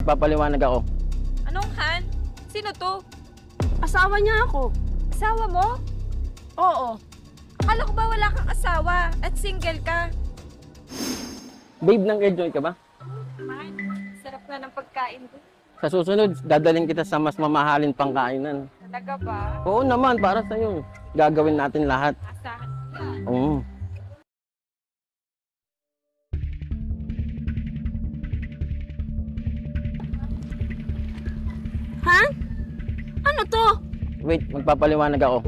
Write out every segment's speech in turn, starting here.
Papaliwanag ako. Anong Han? Sino to? Asawa niya ako. Asawa mo? Oo. Akala ko ba wala kang asawa at single ka? Babe, nang-enjoy ka ba? Man, sarap na ng pagkain ko. Sa susunod, dadaling kita sa mas mamahalin pang kainan. Talaga ba? Oo naman, para sa'yo. Gagawin natin lahat. Asahan ko yan. Oo. Ha? Ano to? Wait, magpapaliwanag ako.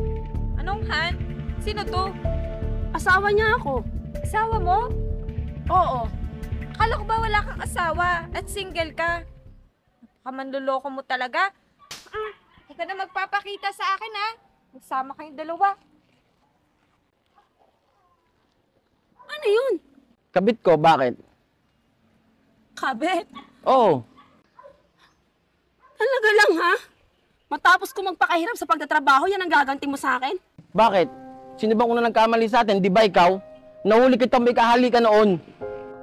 Anong Han? Sino to? Asawa niya ako. Asawa mo? Oo. Akala ko ba wala kang asawa at single ka? Kamanloloko mo talaga. Ikaw na magpapakita sa akin ha. Magsama kayong dalawa. Ano yun? Kabit ko, bakit? Kabit? Oo. Talaga lang ha? Matapos ko magpakahirap sa pagtatrabaho, yan ang gaganti mo sa akin? Bakit? Sino bang una nagkamali sa atin? Di ba ikaw? Nahuli kitang may kahalikan noon.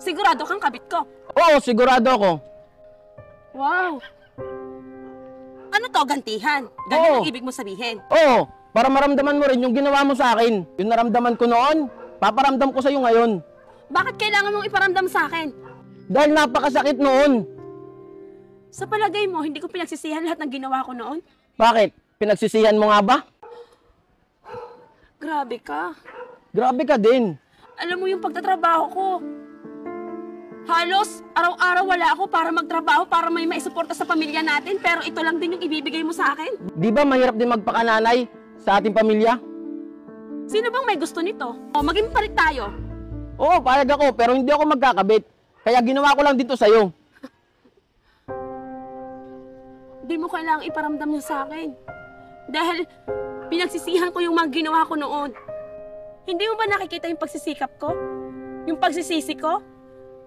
Sigurado kang kabit ko. Oo, sigurado ako. Wow. Ano to, gantihan? Ganyan Oo. ang ibig mo sabihin. Oo, para maramdaman mo rin yung ginawa mo sa akin. Yung naramdaman ko noon, paparamdam ko sa'yo ngayon. Bakit kailangan mong iparamdam sa akin? Dahil napakasakit noon. Sa palagay mo, hindi ko pinagsisihan lahat ng ginawa ko noon? Bakit? Pinagsisihan mo nga ba? Grabe ka. Grabe ka din. Alam mo yung pagtatrabaho ko. Halos araw-araw wala ako para magtrabaho para may maisuporta sa pamilya natin, pero ito lang din yung ibibigay mo sa akin. Di ba mahirap din magpakananay sa ating pamilya? Sino bang may gusto nito? O, maging palit tayo. Oo, payag ako, pero hindi ako magkakabit. Kaya ginawa ko lang dito sa'yo. Di mo kailangang iparamdam niya sa akin. Dahil pinagsisihan ko yung mga ginawa ko noon. Hindi mo ba nakikita yung pagsisikap ko? Yung pagsisisi ko?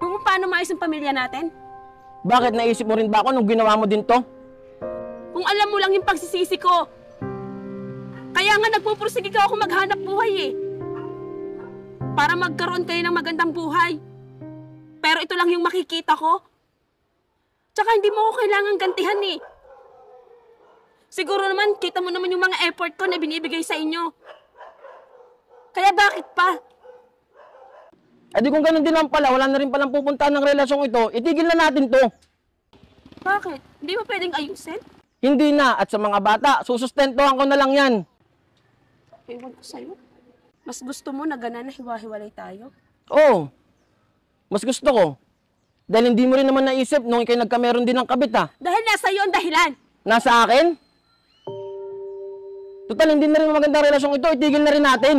Yung paano maayos yung pamilya natin? Bakit naisip mo rin ba ako nung ginawa mo din to? Kung alam mo lang yung pagsisisi ko. Kaya nga nagpupursige ka ako maghanap buhay eh. Para magkaroon kayo ng magandang buhay. Pero ito lang yung makikita ko. Tsaka hindi mo ko kailangan gantihan eh. Siguro naman, kita mo naman yung mga effort ko na binibigay sa inyo. Kaya bakit pa? Eh di kung ganun din lang pala, wala na rin palang pupuntahan ng relasyong ito, itigil na natin to. Bakit? Hindi mo pwedeng ayusin? Hindi na, at sa mga bata, susustentuhan ko na lang yan. Ewan ko sa'yo. Mas gusto mo na gana na hiwa-hiwalay tayo? Oo, mas gusto ko. Dahil hindi mo rin naman naisip nung ikay nagkameron din ng kabit ha. Dahil nasa iyo ang dahilan. Nasa akin? Total, hindi na rin magandang relasyong ito, itigil na rin natin.